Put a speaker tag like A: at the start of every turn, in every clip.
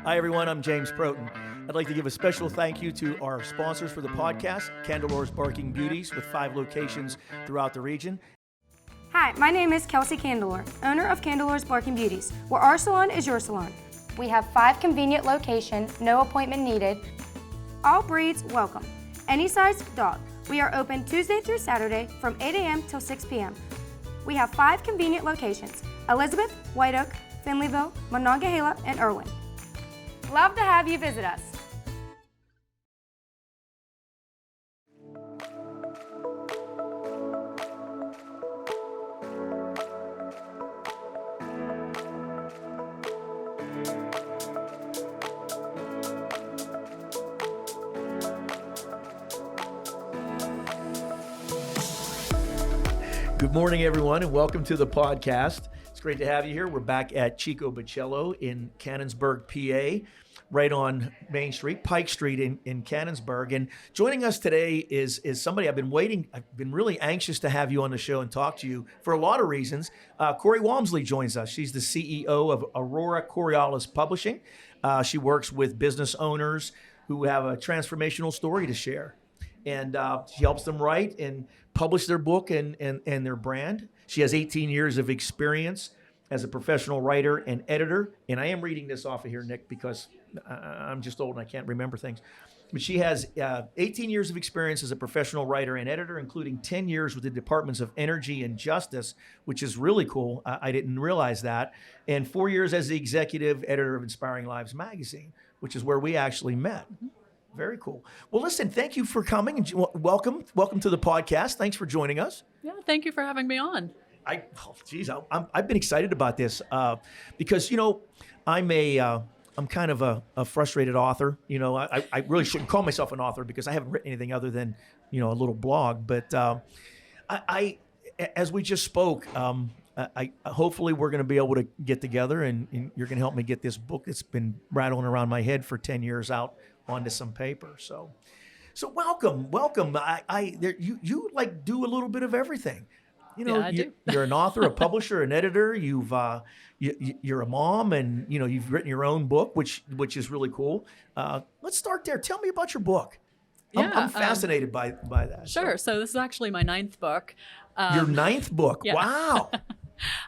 A: Hi, everyone. I'm James Protin. I'd like to give a special thank you to our sponsors for the podcast, Candelore's Barking Beauties, with 5 locations throughout the region.
B: Hi, my name is Kelsey Candelore, owner of Candelore's Barking Beauties, where our salon is your salon. We have 5 convenient locations, no appointment needed. All breeds welcome. Any size dog. We are open Tuesday through Saturday from 8 a.m. till 6 p.m. We have 5 convenient locations: Elizabeth, White Oak, Finleyville, Monongahela, and Irwin. Love to have you visit us.
A: Good morning, everyone, and welcome to the podcast. It's great to have you here. We're back at Chico Bocello in Canonsburg, PA, right on Main Street, Pike Street in Canonsburg. And joining us today is somebody I've been really anxious to have you on the show and talk to you for a lot of reasons. Cori Wamsley joins us. She's the CEO of Aurora Corialis Publishing. She works with business owners who have a transformational story to share. And she helps them write and publish their book and their brand. She has 18 years of experience as a professional writer and editor. And I am reading this off of here, Nick, because I'm just old and I can't remember things. But she has 18 years of experience as a professional writer and editor, including 10 years with the Departments of Energy and Justice, which is really cool. I didn't realize that. And 4 years as the executive editor of Inspiring Lives magazine, which is where we actually met. Mm-hmm. Very cool. Well, listen, thank you for coming and welcome to the podcast. Thanks for joining us.
C: Yeah, thank you for having me on.
A: I've been excited about this because I'm kind of a frustrated author. I really shouldn't call myself an author because I haven't written anything other than a little blog. But I as we just spoke, I hopefully we're going to be able to get together and you're going to help me get this book that's been rattling around my head for 10 years out onto some paper. So welcome. You like do a little bit of everything.
C: Yeah, I do.
A: You're an author, a publisher, an editor. You're a mom, and you've written your own book, which is really cool. Let's start there. Tell me about your book.
C: Yeah,
A: I'm fascinated by that.
C: Sure. So this is actually my 9th book.
A: Your 9th book.
C: Yeah.
A: Wow.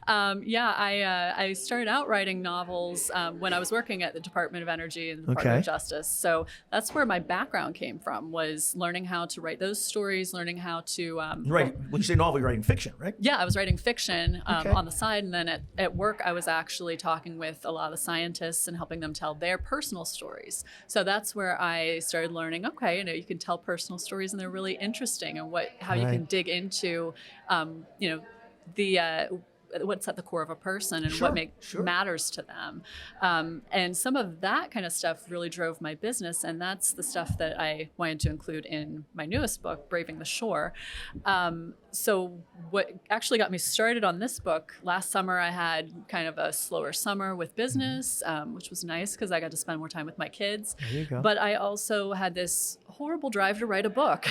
C: I started out writing novels when I was working at the Department of Energy and the Department of Justice. So that's where my background came from, was learning how to write those stories, learning how to...
A: Right. When you say novel, you're writing fiction, right?
C: Yeah, I was writing fiction on the side. And then at work, I was actually talking with a lot of scientists and helping them tell their personal stories. So that's where I started learning, you can tell personal stories and they're really interesting, and how you can dig into, what's at the core of a person and what matters to them. And some of that kind of stuff really drove my business, and that's the stuff that I wanted to include in my newest book, Braving the Shore. So what actually got me started on this book, last summer I had kind of a slower summer with business, which was nice because I got to spend more time with my kids.
A: There you go.
C: But I also had this horrible drive to write a book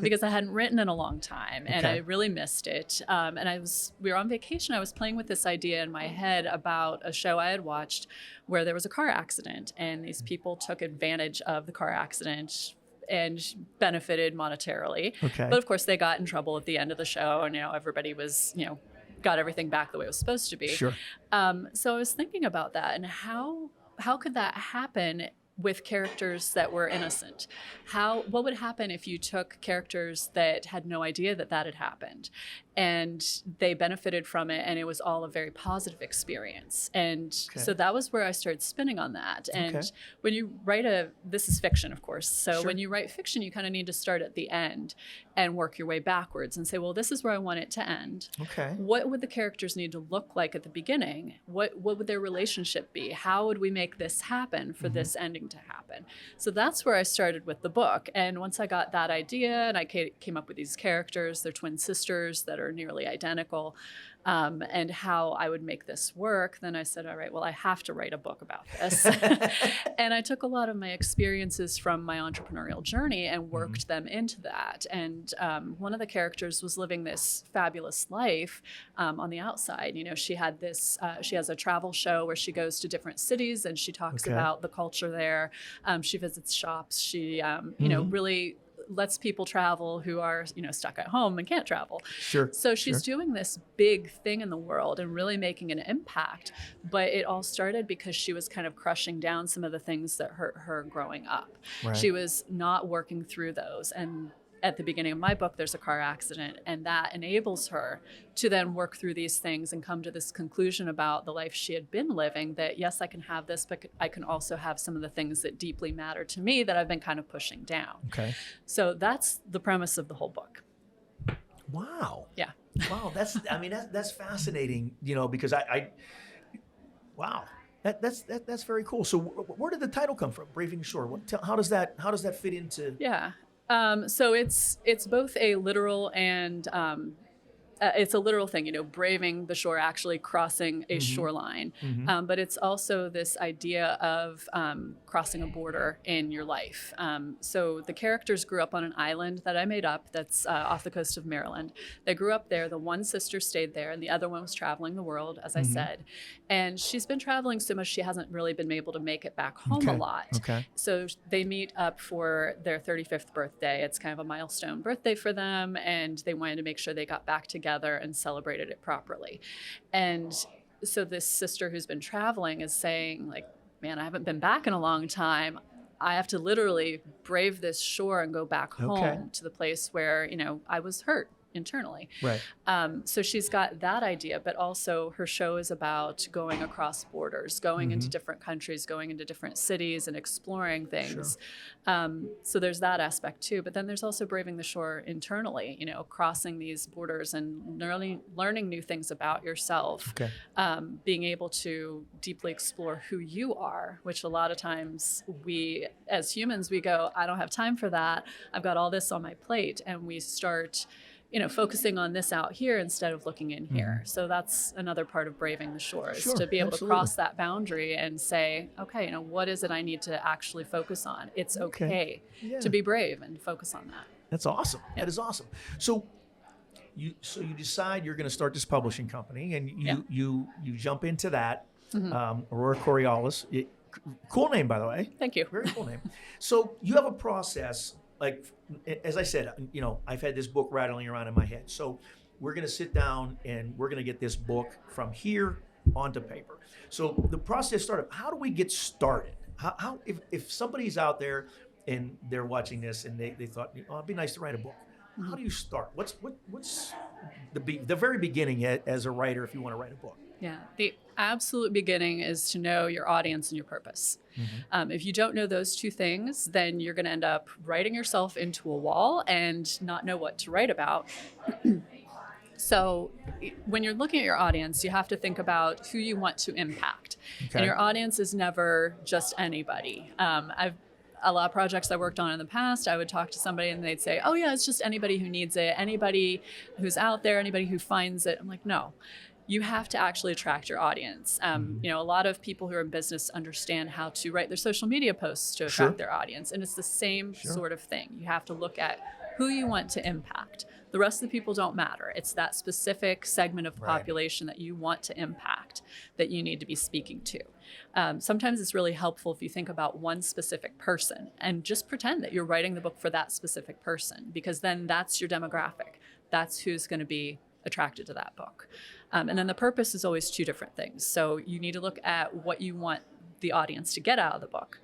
C: because I hadn't written in a long time, and I really missed it. And we were on vacation. I was playing with this idea in my head about a show I had watched where there was a car accident, and these people took advantage of the car accident and benefited monetarily. Okay. But of course they got in trouble at the end of the show, and everybody was, got everything back the way it was supposed to be.
A: Sure.
C: So I was thinking about that, and how could that happen with characters that were innocent? What would happen if you took characters that had no idea that had happened, and they benefited from it, and it was all a very positive experience? And so that was where I started spinning on that. And when you write this is fiction, of course. So when you write fiction, you kind of need to start at the end and work your way backwards and say, well, this is where I want it to end.
A: Okay.
C: What would the characters need to look like at the beginning? What would their relationship be? How would we make this happen for this ending to happen? So that's where I started with the book. And once I got that idea and I came up with these characters, they're twin sisters that are nearly identical, and how I would make this work, then I said, all right, well, I have to write a book about this. And I took a lot of my experiences from my entrepreneurial journey and worked them into that. And one of the characters was living this fabulous life on the outside. You know, she had this, she has a travel show where she goes to different cities and she talks about the culture there. She visits shops. She, you know, really lets people travel who are, you know, stuck at home and can't travel.
A: Sure.
C: So she's doing this big thing in the world and really making an impact. But it all started because she was kind of crushing down some of the things that hurt her growing up.
A: Right.
C: She was not working through those. And at the beginning of my book, there's a car accident, and that enables her to then work through these things and come to this conclusion about the life she had been living, that yes, I can have this, but I can also have some of the things that deeply matter to me that I've been kind of pushing down.
A: Okay.
C: So that's the premise of the whole book.
A: Wow.
C: Yeah.
A: Wow. That's fascinating, you know, because wow. That's very cool. So where did the title come from? Braving the Shore. How does that fit into?
C: Yeah. So it's both a literal and it's a literal thing, you know, braving the shore, actually crossing a shoreline. But it's also this idea of crossing a border in your life. So the characters grew up on an island that I made up that's off the coast of Maryland. They grew up there. The one sister stayed there and the other one was traveling the world, as I said. And she's been traveling so much she hasn't really been able to make it back home a lot.
A: Okay.
C: So they meet up for their 35th birthday. It's kind of a milestone birthday for them, and they wanted to make sure they got back together and celebrated it properly. And so this sister who's been traveling is saying, like, man, I haven't been back in a long time. I have to literally brave this shore and go back home to the place where, you know, I was hurt internally.
A: Right.
C: So she's got that idea, but also her show is about going across borders, going into different countries, going into different cities and exploring things. So there's that aspect too. But then there's also braving the shore internally, you know, crossing these borders and learning new things about yourself, being able to deeply explore who you are, which a lot of times we, as humans, we go, I don't have time for that. I've got all this on my plate. And we start, you know, focusing on this out here instead of looking in here. So that's another part of braving the shore, is to be able to cross that boundary and say, okay, you know, what is it I need to actually focus on? It's okay to be brave and focus on that.
A: That's awesome. That is awesome. So you decide you're going to start this publishing company, and you jump into that. Aurora Corialis, cool name, by the way.
C: Thank you.
A: Very cool name. So you have a process. Like, as I said, you know, I've had this book rattling around in my head. So we're going to sit down and we're going to get this book from here onto paper. So the process started. How do we get started? How if somebody's out there and they're watching this and they thought, oh, it'd be nice to write a book. How do you start? What's the very beginning as a writer if you want to write a book?
C: Yeah, the absolute beginning is to know your audience and your purpose. If you don't know those two things, then you're going to end up writing yourself into a wall and not know what to write about. So when you're looking at your audience, you have to think about who you want to impact. And your audience is never just anybody. A lot of projects I worked on in the past, I would talk to somebody and they'd say, oh yeah, it's just anybody who needs it, anybody who's out there, anybody who finds it. I'm like, no. You have to actually attract your audience. You know, a lot of people who are in business understand how to write their social media posts to attract their audience. And it's the same sort of thing. You have to look at who you want to impact. The rest of the people don't matter. It's that specific segment of the population that you want to impact that you need to be speaking to. Sometimes it's really helpful if you think about one specific person and just pretend that you're writing the book for that specific person, because then that's your demographic. That's who's going to be attracted to that book. And then the purpose is always two different things. So you need to look at what you want the audience to get out of the book.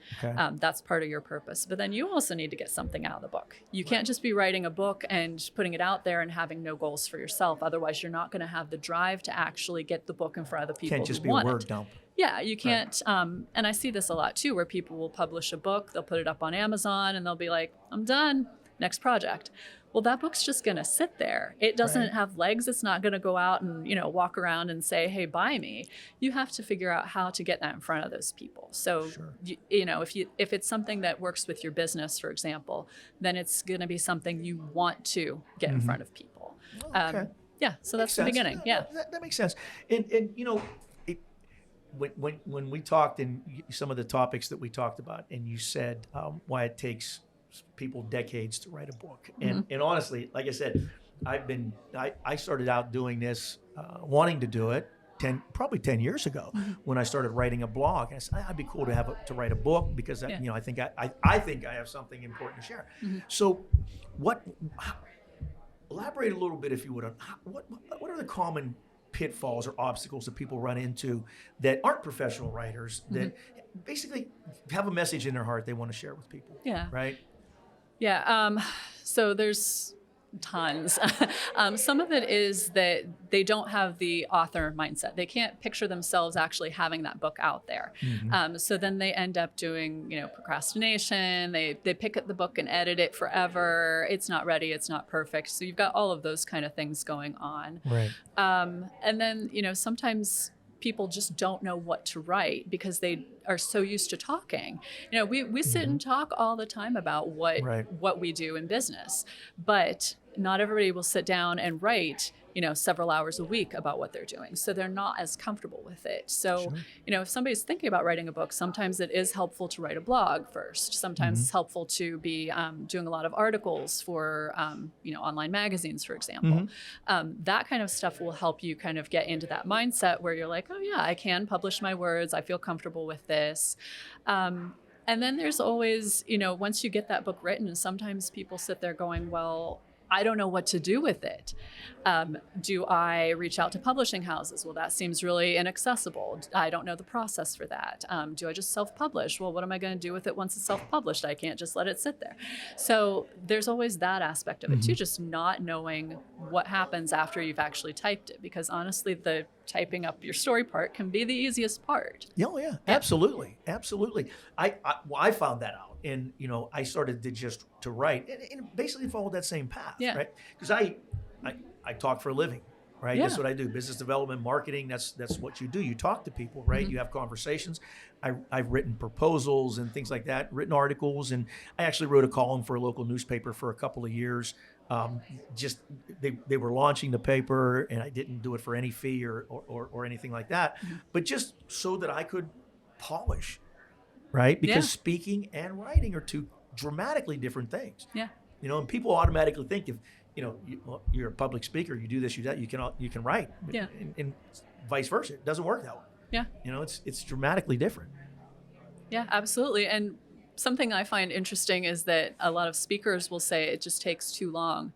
C: That's part of your purpose. But then you also need to get something out of the book. You can't just be writing a book and putting it out there and having no goals for yourself. Otherwise, you're not going to have the drive to actually get the book in front of the people who want it.
A: Can't just be a word dump.
C: Yeah, you can't. And I see this a lot too, where people will publish a book, they'll put it up on Amazon, and they'll be like, I'm done, next project. Well, that book's just going to sit there. It doesn't have legs. It's not going to go out and, you know, walk around and say, hey, buy me. You have to figure out how to get that in front of those people. So, you know, if it's something that works with your business, for example, then it's going to be something you want to get in front of people. Yeah, so that's the
A: Makes sense.
C: beginning. Yeah.
A: That makes sense. And you know, when we talked, and some of the topics that we talked about, and you said why it takes people decades to write a book. And honestly, like I said, I started out doing this, wanting to do it probably 10 years ago when I started writing a blog. And I said, I'd be cool to write a book because you know, I think I have something important to share. So elaborate a little bit, if you would, on what are the common pitfalls or obstacles that people run into that aren't professional writers that basically have a message in their heart they want to share with people.
C: Yeah.
A: Right.
C: Yeah. So there's tons. Some of it is that they don't have the author mindset. They can't picture themselves actually having that book out there. So then they end up doing, you know, procrastination. They pick up the book and edit it forever. It's not ready. It's not perfect. So you've got all of those kind of things going on.
A: Right.
C: And then, you know, sometimes people just don't know what to write because they are so used to talking. You know, we sit and talk all the time about what we do in business, but not everybody will sit down and write, you know, several hours a week about what they're doing. So they're not as comfortable with it. So, you know, if somebody's thinking about writing a book, sometimes it is helpful to write a blog first. Sometimes it's helpful to be doing a lot of articles for, you know, online magazines, for example. That kind of stuff will help you kind of get into that mindset where you're like, oh yeah, I can publish my words. I feel comfortable with this. And then there's always, you know, once you get that book written, sometimes people sit there going, well, I don't know what to do with it. Do I reach out to publishing houses? Well, that seems really inaccessible. I don't know the process for that. Do I just self-publish? Well, what am I going to do with it once it's self-published? I can't just let it sit there. So there's always that aspect of it too, just not knowing what happens after you've actually typed it. Because honestly, the typing up your story part can be the easiest part.
A: Oh yeah, absolutely. I found that out. And, you know, I started to write and basically followed that same path, right? Because I talk for a living, right?
C: Yeah.
A: That's what I do. Business development, marketing, that's what you do. You talk to people, right? You have conversations. I've written proposals and things like that, written articles. And I actually wrote a column for a local newspaper for a couple of years. They were launching the paper and I didn't do it for any fee or anything like that, but just so that I could polish. Right? Because speaking and writing are two dramatically different things. Yeah. You know, and people automatically think if, you know, you're a public speaker, you do this, you do that, you can write.
C: Yeah.
A: And vice versa. It doesn't work that way.
C: Yeah.
A: You know, it's dramatically different.
C: Yeah, absolutely. And something I find interesting is that a lot of speakers will say it just takes too long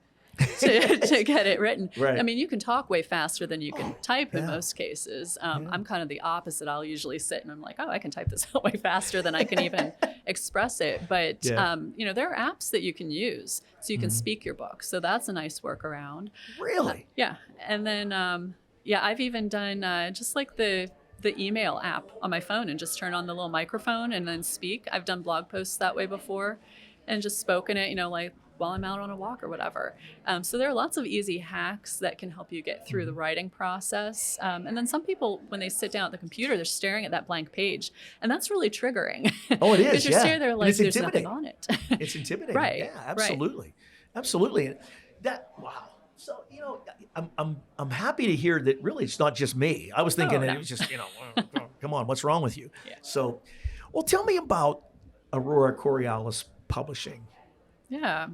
C: to get it written.
A: Right.
C: I mean, you can talk way faster than you can type in most cases. I'm kind of the opposite. I'll usually sit and I'm like, oh, I can type this out way faster than I can even express it. But, you know, there are apps that you can use so you can speak your book. So that's a nice workaround.
A: Really?
C: Yeah. And then, I've even done just like the email app on my phone and just turn on the little microphone and then speak. I've done blog posts that way before and just spoken it, you know, like while I'm out on a walk or whatever. So there are lots of easy hacks that can help you get through the writing process. And then some people, when they sit down at the computer, they're staring at that blank page. And that's really triggering.
A: Oh, it is,
C: Because you're staring there like there's nothing on it.
A: It's intimidating.
C: Right.
A: Yeah, absolutely. Right. Absolutely. Wow. So, you know, I'm happy to hear that really it's not just me. I was thinking that it was just, you know, come on, what's wrong with you? Yeah. So, well, tell me about Aurora Corialis Publishing.
C: Yeah.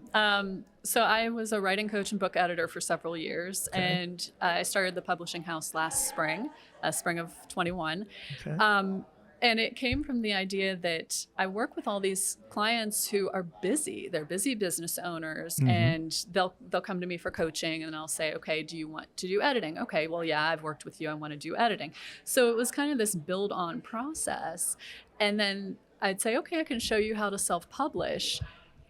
C: So I was a writing coach and book editor for several years, and I started the publishing house last spring of 21. Okay. And it came from the idea that I work with all these clients who are busy. They're busy business owners, and they'll come to me for coaching, and I'll say, okay, do you want to do editing? Okay, well, yeah, I've worked with you. I want to do editing. So it was kind of this build on process. And then I'd say, okay, I can show you how to self-publish.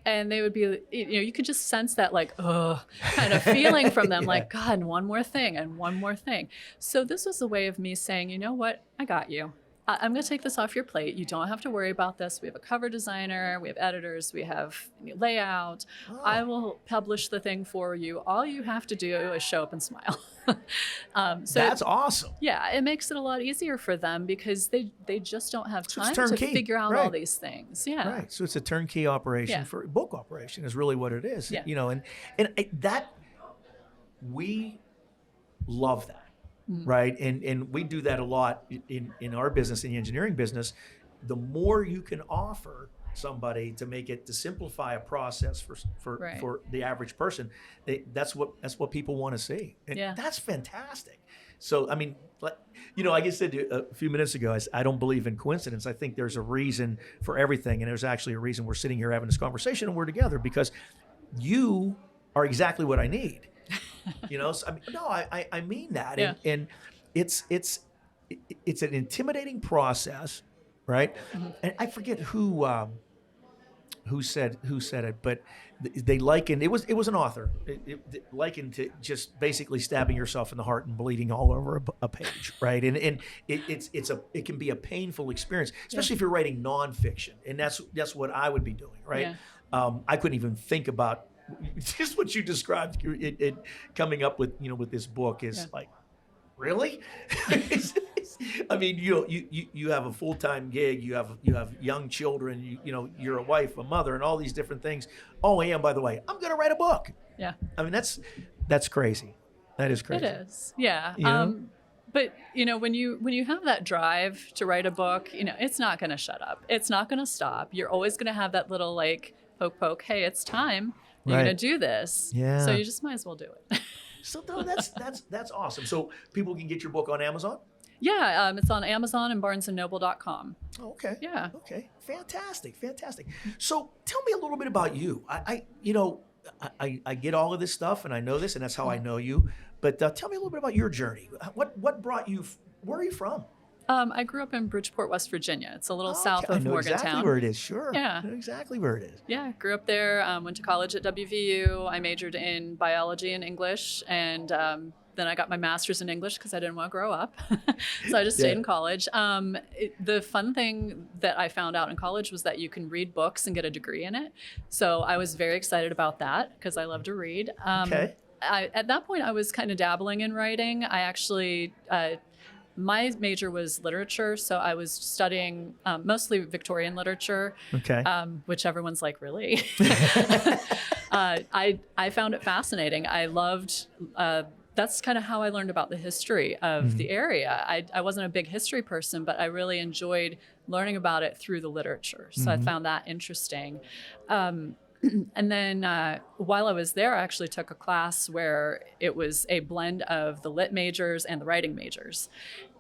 C: And they would be, you know, you could just sense that like, oh, kind of feeling from them, like, God, and one more thing and one more thing. So this was a way of me saying, you know what, I got you. I'm going to take this off your plate. You don't have to worry about this. We have a cover designer, we have editors, we have layout. Oh. I will publish the thing for you. All you have to do is show up and smile. So
A: that's awesome.
C: Yeah, it makes it a lot easier for them because they just don't have time to figure out all these things. Yeah.
A: Right. So it's a turnkey operation for book operation is really what it is.
C: Yeah.
A: You know, and that we love that. Right. And we do that a lot in our business, in the engineering business. The more you can offer somebody to simplify a process for the average person, that's what people want to see. And that's fantastic. So, I mean, like I said a few minutes ago, I don't believe in coincidence. I think there's a reason for everything. And there's actually a reason we're sitting here having this conversation and we're together, because you are exactly what I need. So, I mean, no, I mean that.
C: Yeah.
A: And it's an intimidating process, right? And I forget who said it, but they likened it was an author likened to just basically stabbing yourself in the heart and bleeding all over a page, right? And it can be a painful experience, especially if you're writing nonfiction, and that's what I would be doing, right? I couldn't even think about just what you described. It coming up with with this book is like, really? I mean, you have a full-time gig, you have young children, you're a wife, a mother, and all these different things. Oh, and by the way, I'm going to write a book. Yeah. I mean, that's crazy. That is crazy.
C: It is. Yeah. But when you have that drive to write a book, it's not going to shut up. It's not going to stop. You're always going to have that little like poke. Hey, it's time. You're going to do this. Yeah. So you just might as well do it.
A: So no, that's awesome. So people can get your book on Amazon?
C: Yeah, it's on Amazon and BarnesandNoble.com.
A: Oh, okay.
C: Yeah.
A: Okay. Fantastic. So tell me a little bit about you. I get all of this stuff, and I know this, and that's how I know you. But tell me a little bit about your journey. What brought you? Where are you from?
C: I grew up in Bridgeport, West Virginia. It's a little south of Morgantown.
A: Exactly where it is. Sure.
C: Yeah.
A: I know exactly where it is.
C: Yeah. Grew up there. Went to college at WVU. I majored in biology and English, and then I got my master's in English because I didn't want to grow up. So I just stayed in college. The fun thing that I found out in college was that you can read books and get a degree in it. So I was very excited about that because I love to read. Okay. At that point, I was kind of dabbling in writing. I actually... my major was literature, so I was studying mostly Victorian literature, which everyone's like, really? I found it fascinating. I loved, that's kind of how I learned about the history of the area. I wasn't a big history person, but I really enjoyed learning about it through the literature. So I found that interesting. And then while I was there, I actually took a class where it was a blend of the lit majors and the writing majors.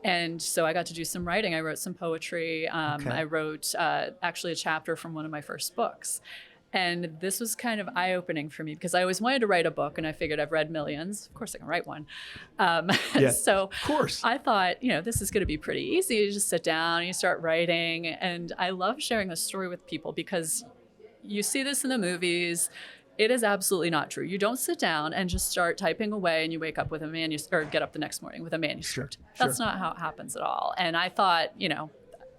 C: And so I got to do some writing. I wrote some poetry. I wrote actually a chapter from one of my first books. And this was kind of eye-opening for me because I always wanted to write a book, and I figured I've read millions. Of course I can write one. So of course. I thought, this is going to be pretty easy. You just sit down and you start writing. And I love sharing this story with people because you see this in the movies. It is absolutely not true. You don't sit down and just start typing away and you wake up with a manuscript, or get up the next morning with a manuscript. That's not how it happens at all. And I thought,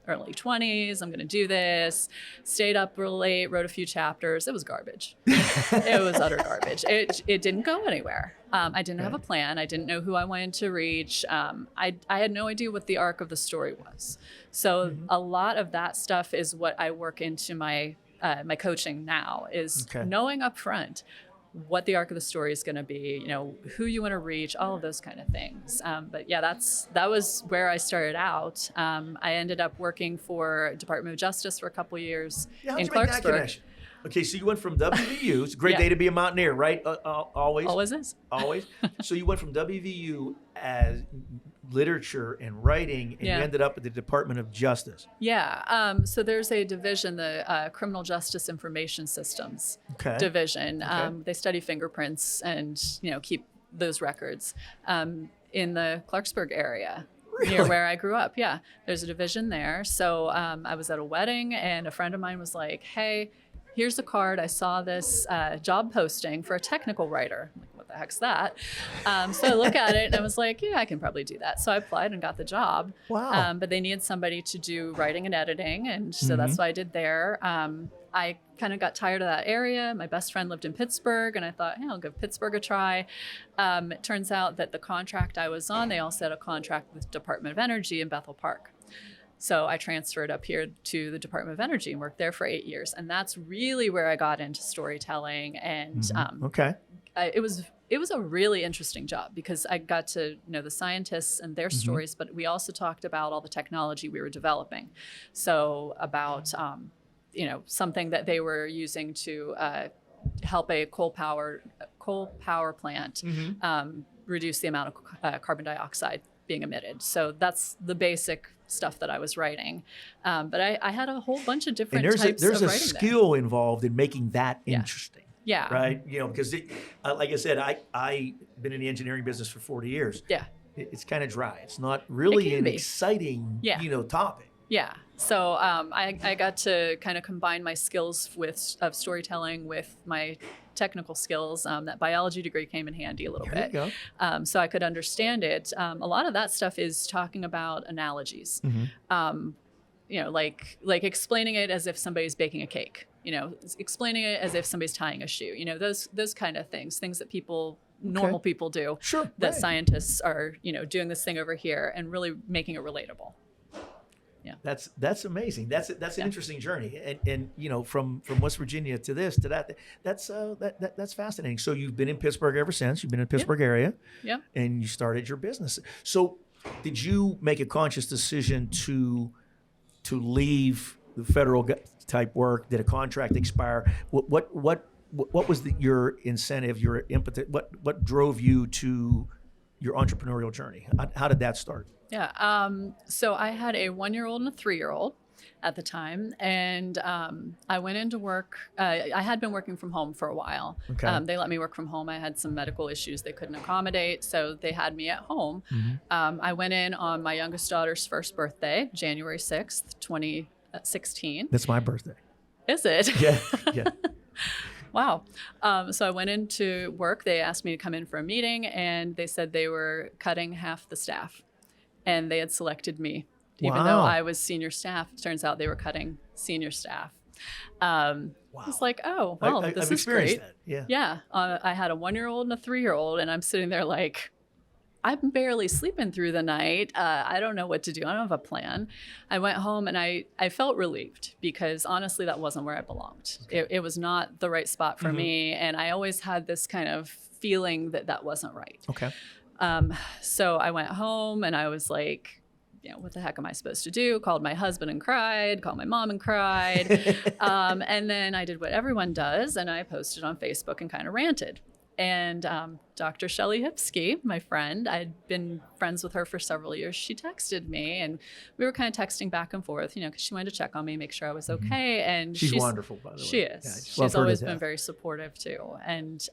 C: early 20s, I'm going to do this. Stayed up real late, wrote a few chapters. It was garbage. It was utter garbage. It didn't go anywhere. I didn't have a plan. I didn't know who I wanted to reach. I had no idea what the arc of the story was. So a lot of that stuff is what I work into my coaching now, is knowing up front what the arc of the story is going to be, who you want to reach, all of those kind of things. But yeah, that was where I started out. I ended up working for Department of Justice for a couple of years in Clarksburg.
A: Okay, so you went from WVU. It's a great day to be a mountaineer, right? Always.
C: Always is.
A: Always. So you went from WVU as literature and writing, and you ended up at the Department of Justice.
C: Yeah. So there's a division, the Criminal Justice Information Systems division. They study fingerprints and keep those records in the Clarksburg area. Really? Near where I grew up. Yeah. There's a division there. So I was at a wedding, and a friend of mine was like, hey, here's a card. I saw this job posting for a technical writer. I'm like, what the heck's that? So I look at it and I was like, yeah, I can probably do that. So I applied and got the job. Wow. But they needed somebody to do writing and editing. And so that's what I did there. I kind of got tired of that area. My best friend lived in Pittsburgh, and I thought, hey, I'll give Pittsburgh a try. It turns out that the contract I was on, they also had a contract with Department of Energy in Bethel Park. So I transferred up here to the Department of Energy and worked there for 8 years. And that's really where I got into storytelling and it was a really interesting job because I got to know the scientists and their stories, but we also talked about all the technology we were developing. So about, something that they were using to help a coal power plant reduce the amount of carbon dioxide being emitted. So that's the basic stuff that I was writing. But I had a whole bunch of different types of writing.
A: There's a skill involved in making that interesting.
C: Yeah.
A: Right. Because like I said, I've been in the engineering business for 40 years.
C: Yeah.
A: It's kind of dry. It's not really an exciting, topic.
C: Yeah. So I got to kind of combine my skills of storytelling with my technical skills. That biology degree came in handy a little bit.
A: There you go.
C: So I could understand it. A lot of that stuff is talking about analogies. Like explaining it as if somebody's baking a cake. Explaining it as if somebody's tying a shoe. Those kind of things that normal people do.
A: Sure.
C: That scientists are, doing this thing over here and really making it relatable. Yeah.
A: That's amazing. That's an interesting journey. And from West Virginia to this to that, that's fascinating. So you've been in Pittsburgh ever since. You've been in the Pittsburgh area.
C: Yeah.
A: And you started your business. So did you make a conscious decision to leave the federal type work? Did a contract expire? What was your incentive, your impetus? What drove you to your entrepreneurial journey? How did that start?
C: Yeah. So I had a 1-year-old and a 3-year-old at the time. And I went into work. I had been working from home for a while.
A: Okay.
C: They let me work from home. I had some medical issues they couldn't accommodate. So they had me at home. I went in on my youngest daughter's first birthday, January 6th, 2016.
A: That's my birthday.
C: Is it?
A: Yeah.
C: Wow. So I went into work. They asked me to come in for a meeting, and they said they were cutting half the staff. And they had selected me, even though I was senior staff. It turns out they were cutting senior staff. I was like, oh, well, this is great.
A: That.
C: Yeah. I had a 1-year-old and a 3-year-old, and I'm sitting there like, I'm barely sleeping through the night. I don't know what to do. I don't have a plan. I went home and I felt relieved because honestly, that wasn't where I belonged.
A: Okay.
C: It was not the right spot for me. And I always had this kind of feeling that wasn't right.
A: Okay.
C: So I went home and I was like, what the heck am I supposed to do? Called my husband and cried, called my mom and cried. And then I did what everyone does. And I posted on Facebook and kind of ranted. And Dr. Shelley Hipsky, my friend, I'd been friends with her for several years. She texted me and we were kind of texting back and forth, because she wanted to check on me, make sure I was okay. And
A: she's wonderful, by the way.
C: She is.
A: Yeah,
C: she's always been very supportive too. And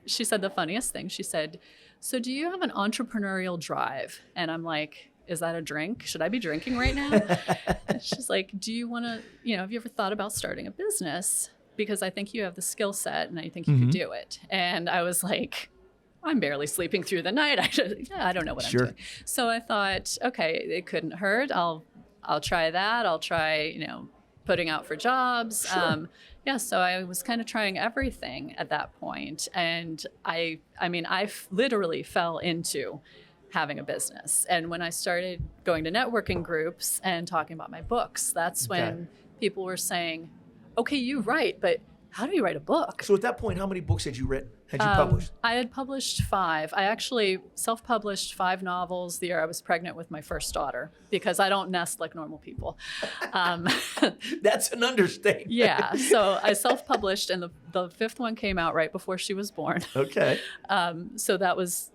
C: she said the funniest thing. She said, so do you have an entrepreneurial drive? And I'm like, is that a drink? Should I be drinking right now? And she's like, do you want to, have you ever thought about starting a business? Because I think you have the skill set and I think you could do it. And I was like, I'm barely sleeping through the night. I don't know what I'm doing. So I thought, okay, it couldn't hurt. I'll try that. I'll try, putting out for jobs. So I was kind of trying everything at that point. And I literally fell into having a business. And when I started going to networking groups and talking about my books, that's when people were saying, okay, you write, but how do you write a book?
A: So at that point, how many books had you written? Had you published?
C: I had published 5. I actually self-published 5 novels the year I was pregnant with my first daughter because I don't nest like normal people.
A: That's an understatement.
C: Yeah, so I self-published, and the 5th one came out right before she was born.
A: Okay.
C: So that was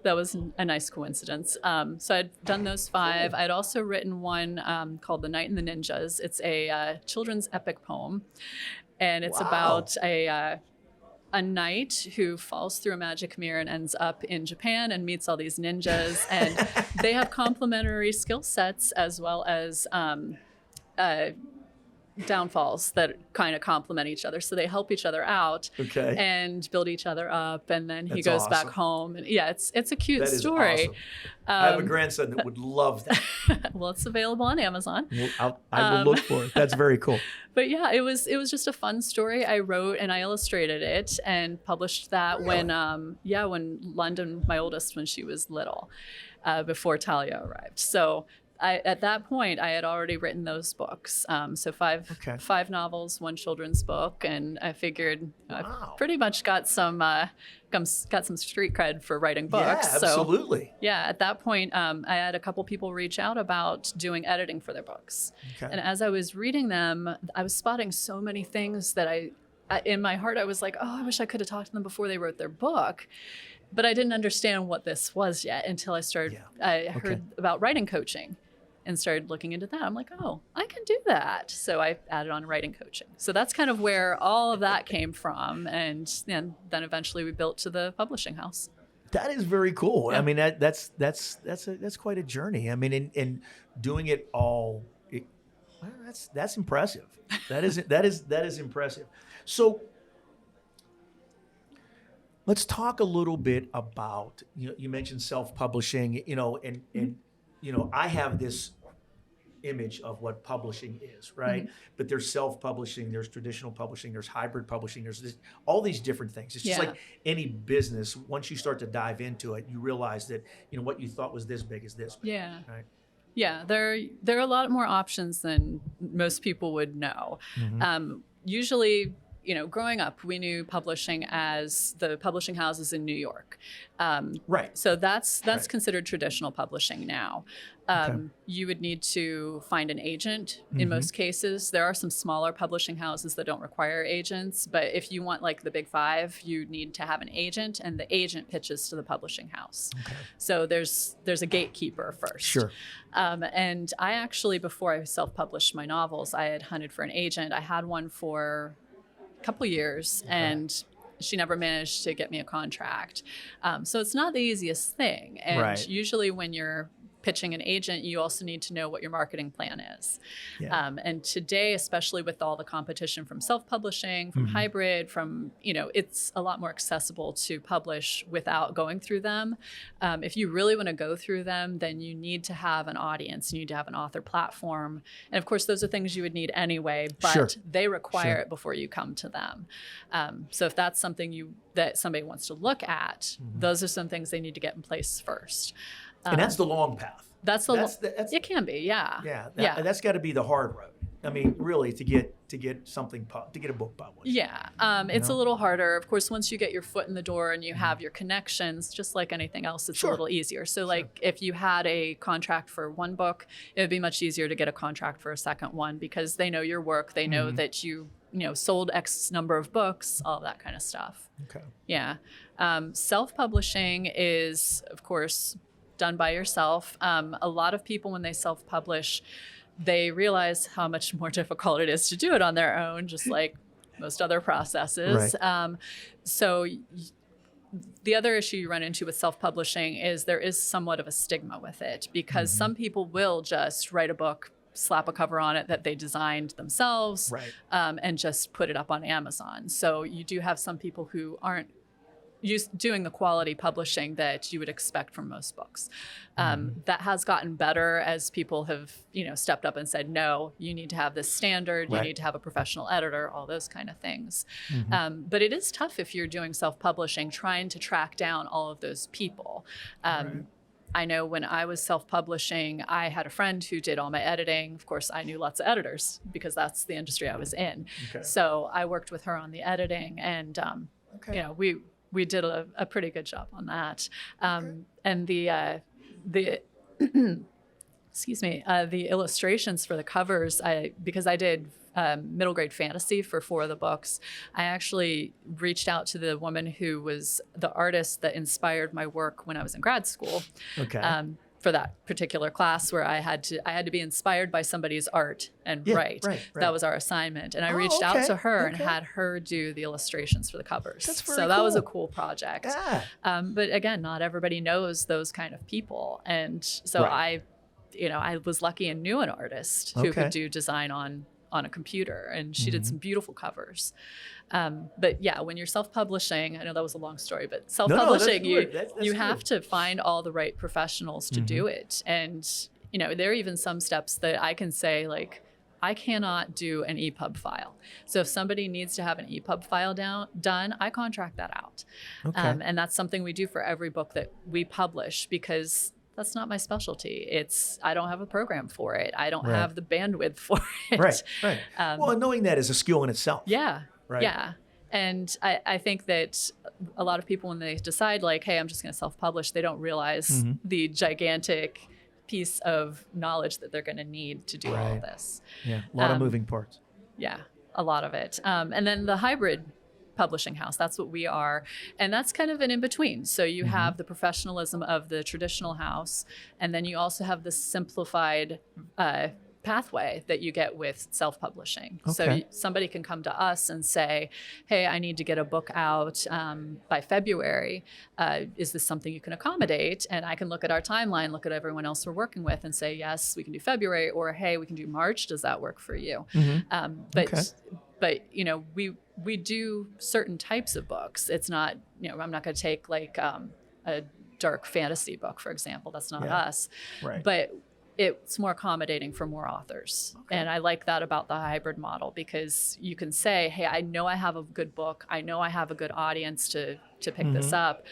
C: a nice coincidence. So I'd done those 5. Cool. I'd also written one called The Knight and the Ninjas. It's a children's epic poem, and it's about a knight who falls through a magic mirror and ends up in Japan and meets all these ninjas, and they have complementary skill sets as well as downfalls that kind of complement each other. So they help each other out and build each other up. And then he goes back home. And it's a cute story.
A: Awesome. I have a grandson that would love that.
C: Well, it's available on Amazon.
A: I will look for it. That's very cool.
C: But yeah, it was just a fun story. I wrote and I illustrated it and published that when London, my oldest, when she was little, before Talia arrived. So at that point, I had already written those books. So five novels, one children's book, and I figured I've pretty much got some street cred for writing books.
A: Yeah, absolutely.
C: So, yeah, at that point, I had a couple people reach out about doing editing for their books.
A: Okay.
C: And as I was reading them, I was spotting so many things that in my heart, I was like, oh, I wish I could have talked to them before they wrote their book. But I didn't understand what this was yet until I heard about writing coaching and started looking into that. I'm like, oh, I can do that. So I added on writing coaching. So that's kind of where all of that came from. And then eventually we built to the publishing house.
A: That is very cool.
C: Yeah.
A: I mean, that's quite a journey. I mean, and doing it all, that's impressive. That is impressive. So let's talk a little bit about, you mentioned self-publishing, and I have this image of what publishing is, right? Mm-hmm. But there's self-publishing, there's traditional publishing, there's hybrid publishing, there's all these different things. It's just like any business. Once you start to dive into it, you realize that, what you thought was this big is this big.
C: Yeah.
A: Right?
C: Yeah, there are a lot more options than most people would know. Mm-hmm. Usually, growing up, we knew publishing as the publishing houses in New York.
A: Right.
C: So that's considered traditional publishing now. You would need to find an agent in most cases. There are some smaller publishing houses that don't require agents, but if you want like the big five, you need to have an agent, and the agent pitches to the publishing house. Okay. So there's a gatekeeper first.
A: Sure.
C: And I actually, before I self-published my novels, I had hunted for an agent. I had one for couple years, and she never managed to get me a contract. So it's not the easiest thing. And usually when you're pitching an agent, you also need to know what your marketing plan is. Yeah. And today, especially with all the competition from self-publishing, from hybrid, from, it's a lot more accessible to publish without going through them. If you really want to go through them, then you need to have an audience. You need to have an author platform. And of course, those are things you would need anyway, but they require it before you come to them. So if that's something that somebody wants to look at, those are some things they need to get in place first.
A: And that's the long path.
C: It can be, yeah.
A: That's got to be the hard road. I mean, really, to get a book published.
C: Yeah, it's a little harder. Of course, once you get your foot in the door and you have your connections, just like anything else, it's a little easier. So, like, if you had a contract for one book, it would be much easier to get a contract for a second one because they know your work. They know that you sold X number of books, all that kind of stuff.
A: Okay.
C: Yeah. Self-publishing is, of course, done by yourself. A lot of people, when they self-publish, they realize how much more difficult it is to do it on their own, just like most other processes. Right. So the other issue you run into with self-publishing is there is somewhat of a stigma with it because some people will just write a book, slap a cover on it that they designed themselves, and just put it up on Amazon. So you do have some people who aren't doing the quality publishing that you would expect from most books. That has gotten better as people have, stepped up and said, no, you need to have this standard, you need to have a professional editor, all those kind of things. But it is tough if you're doing self-publishing, trying to track down all of those people. I know when I was self-publishing, I had a friend who did all my editing. Of course, I knew lots of editors because that's the industry I was in. Okay. So I worked with her on the editing, and we did a pretty good job on that. And the excuse me, the illustrations for the covers, because I did middle grade fantasy for 4 of the books, I actually reached out to the woman who was the artist that inspired my work when I was in grad school. Okay. For that particular class where I had to be inspired by somebody's art and write. That was our assignment. And I reached out to her and had her do the illustrations for the covers.
A: That's very
C: so
A: cool.
C: That was a cool project.
A: Yeah.
C: But again, not everybody knows those kind of people. And so I was lucky and knew an artist who could do design on a computer, and she did some beautiful covers. But yeah, when you're self-publishing, I know that was a long story, but self-publishing, you have to find all the right professionals to do it. And, there are even some steps that I can say, like, I cannot do an EPUB file. So if somebody needs to have an EPUB file done, I contract that out. Okay. And that's something we do for every book that we publish, because that's not my specialty. I don't have a program for it. I don't
A: Right.
C: have the bandwidth for it.
A: Right. Well, and knowing that is a skill in itself.
C: Yeah.
A: Right.
C: Yeah. And I think that a lot of people, when they decide like, hey, I'm just going to self-publish, they don't realize the gigantic piece of knowledge that they're going to need to do all
A: Right.
C: of this.
A: Yeah. A lot of moving parts.
C: Yeah, a lot of it. And then the hybrid publishing house, that's what we are. And that's kind of an in-between. So you have the professionalism of the traditional house, and then you also have the simplified pathway that you get with self-publishing. So
A: Okay.
C: somebody can come to us and say, hey, I need to get a book out by February. Is this something you can accommodate? And I can look at our timeline, look at everyone else we're working with and say, yes, we can do February, or hey, we can do March. Does that work for you? But you know, we do certain types of books. It's not, you know, I'm not going to take like a dark fantasy book, for example. That's not us.
A: Right.
C: But it's more accommodating for more authors.
A: Okay.
C: And I like that about the hybrid model, because you can say, hey, I know I have a good book. I know I have a good audience to pick this up.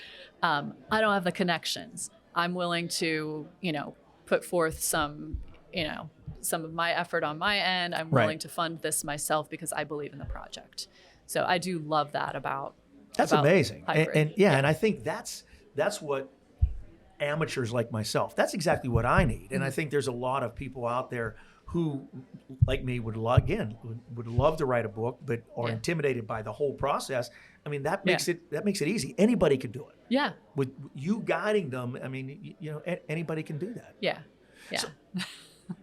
C: I don't have the connections. I'm willing to, you know, put forth some of my effort on my end. I'm willing to fund this myself because I believe in the project. So I do love that about
A: amazing.
C: hybrid.
A: And I think that's what amateurs like myself, that's exactly what I need. And I think there's a lot of people out there who, like me, would love to write a book, but are intimidated by the whole process. I mean, that makes it easy. Anybody can do it.
C: Yeah.
A: With you guiding them, I mean, you know, anybody can do that.
C: Yeah. Yeah.
A: So,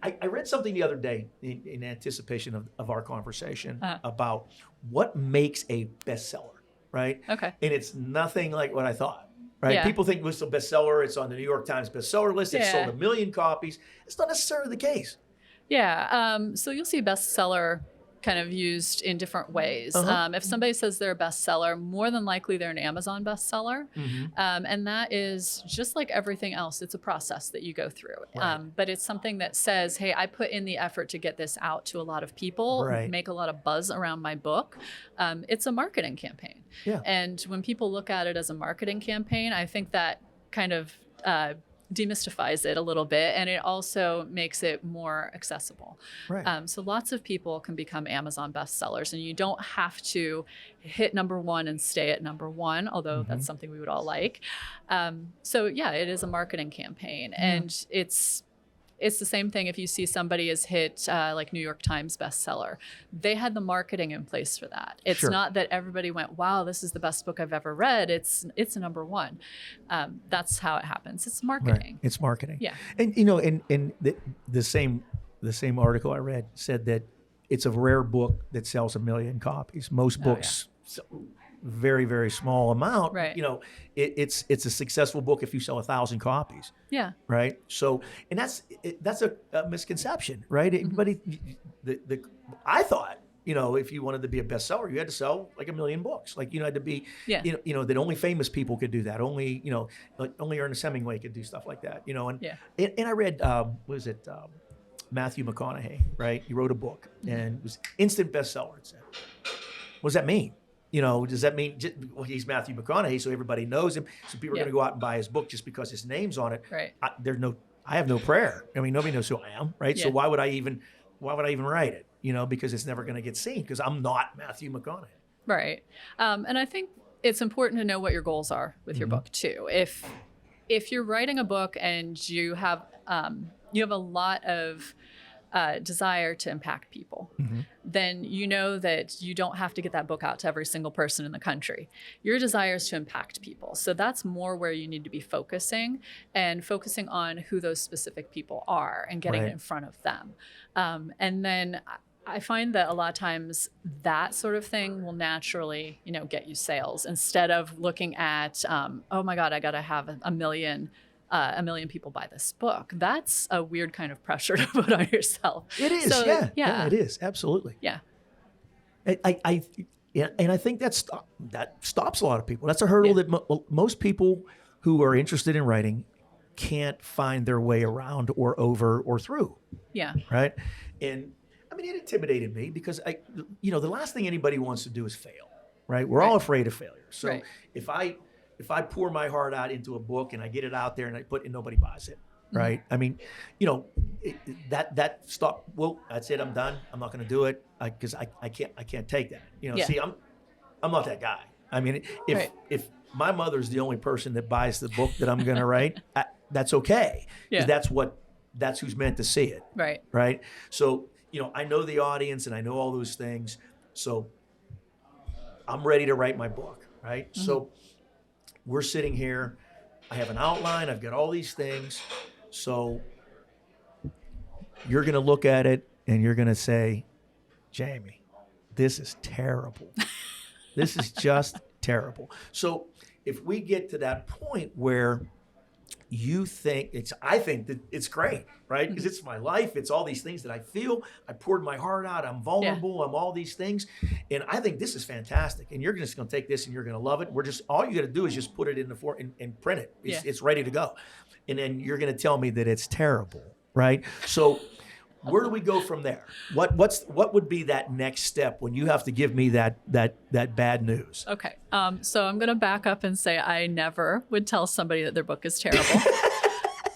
A: I read something the other day in anticipation of our conversation about what makes a bestseller, right?
C: Okay.
A: And it's nothing like what I thought. Right?
C: Yeah.
A: People think it's a bestseller. It's on the New York Times bestseller list. It's sold 1 million copies. It's not necessarily the case.
C: Yeah. So you'll see bestseller kind of used in different ways. If somebody says they're a bestseller, more than likely they're an Amazon bestseller. And that is just like everything else. It's a process that you go through.
A: Right.
C: But it's something that says, hey, I put in the effort to get this out to a lot of people, make a lot of buzz around my book. It's a marketing campaign.
A: Yeah.
C: And when people look at it as a marketing campaign, I think that kind of demystifies it a little bit, and it also makes it more accessible.
A: Right.
C: So lots of people can become Amazon bestsellers, and you don't have to hit #1 and stay at #1, although that's something we would all like. So yeah, it is a marketing campaign, and it's the same thing if you see somebody has hit like New York Times bestseller. They had the marketing in place for that. It's not that everybody went, wow, this is the best book I've ever read. It's a #1. That's how it happens. It's marketing.
A: Right. It's marketing.
C: Yeah.
A: And you know, and the same article I read said that it's a rare book that sells 1 million copies. Most books sell very, very small amount.
C: Right.
A: You know, it's a successful book if you sell 1,000 copies.
C: Yeah.
A: Right. So, and that's a misconception, right? Everybody, I thought, you know, if you wanted to be a bestseller, you had to sell like 1 million books. Like, you know, had to be, you know, that only famous people could do that. Only, you know, like only Ernest Hemingway could do stuff like that. You know, and I read, Matthew McConaughey, right? He wrote a book and it was instant bestseller. It said, what does that mean? You know, does that mean he's Matthew McConaughey, so everybody knows him? So people are going to go out and buy his book just because his name's on it.
C: Right.
A: I have no prayer. I mean, nobody knows who I am, right? So why would I even write it? You know, because it's never going to get seen because I'm not Matthew McConaughey. Right.
C: And I think it's important to know what your goals are with your book too. If you're writing a book and you have a lot of desire to impact people, then you know that you don't have to get that book out to every single person in the country. Your desire is to impact people. So that's more where you need to be focusing on who those specific people are and getting it in front of them. And then I find that a lot of times that sort of thing will naturally, you know, get you sales instead of looking at, oh my God, I got to have a million people buy this book. That's a weird kind of pressure to put on yourself.
A: It is, yeah, it is, absolutely.
C: Yeah.
A: And I think that stops a lot of people. That's a hurdle that most people who are interested in writing can't find their way around or over or through.
C: Yeah.
A: Right. And I mean, it intimidated me because the last thing anybody wants to do is fail. Right. We're all afraid of failure. So if I pour my heart out into a book and I get it out there and nobody buys it, right? I mean, that stop. Well, that's it. I'm done. I'm not going to do it because I can't take that.
C: Yeah.
A: See, I'm not that guy. I mean, if my mother's the only person that buys the book that I'm going to write, that's okay.
C: Yeah.
A: That's who's meant to see it.
C: Right.
A: Right. So, I know the audience and I know all those things. So I'm ready to write my book. Right. Mm-hmm. So we're sitting here. I have an outline. I've got all these things. So you're going to look at it and you're going to say, Jamie, this is terrible. This is just terrible. So if we get to that point where you think I think that it's great, right? Because it's my life. It's all these things that I feel. I poured my heart out. I'm vulnerable. I'm all these things. And I think this is fantastic. And you're just going to take this and you're going to love it. All you got to do is just put it in the form and print it. It's ready to go. And then you're going to tell me that it's terrible, right? So where do we go from there? What would be that next step when you have to give me that bad news?
C: Okay. So I'm going to back up and say I never would tell somebody that their book is terrible.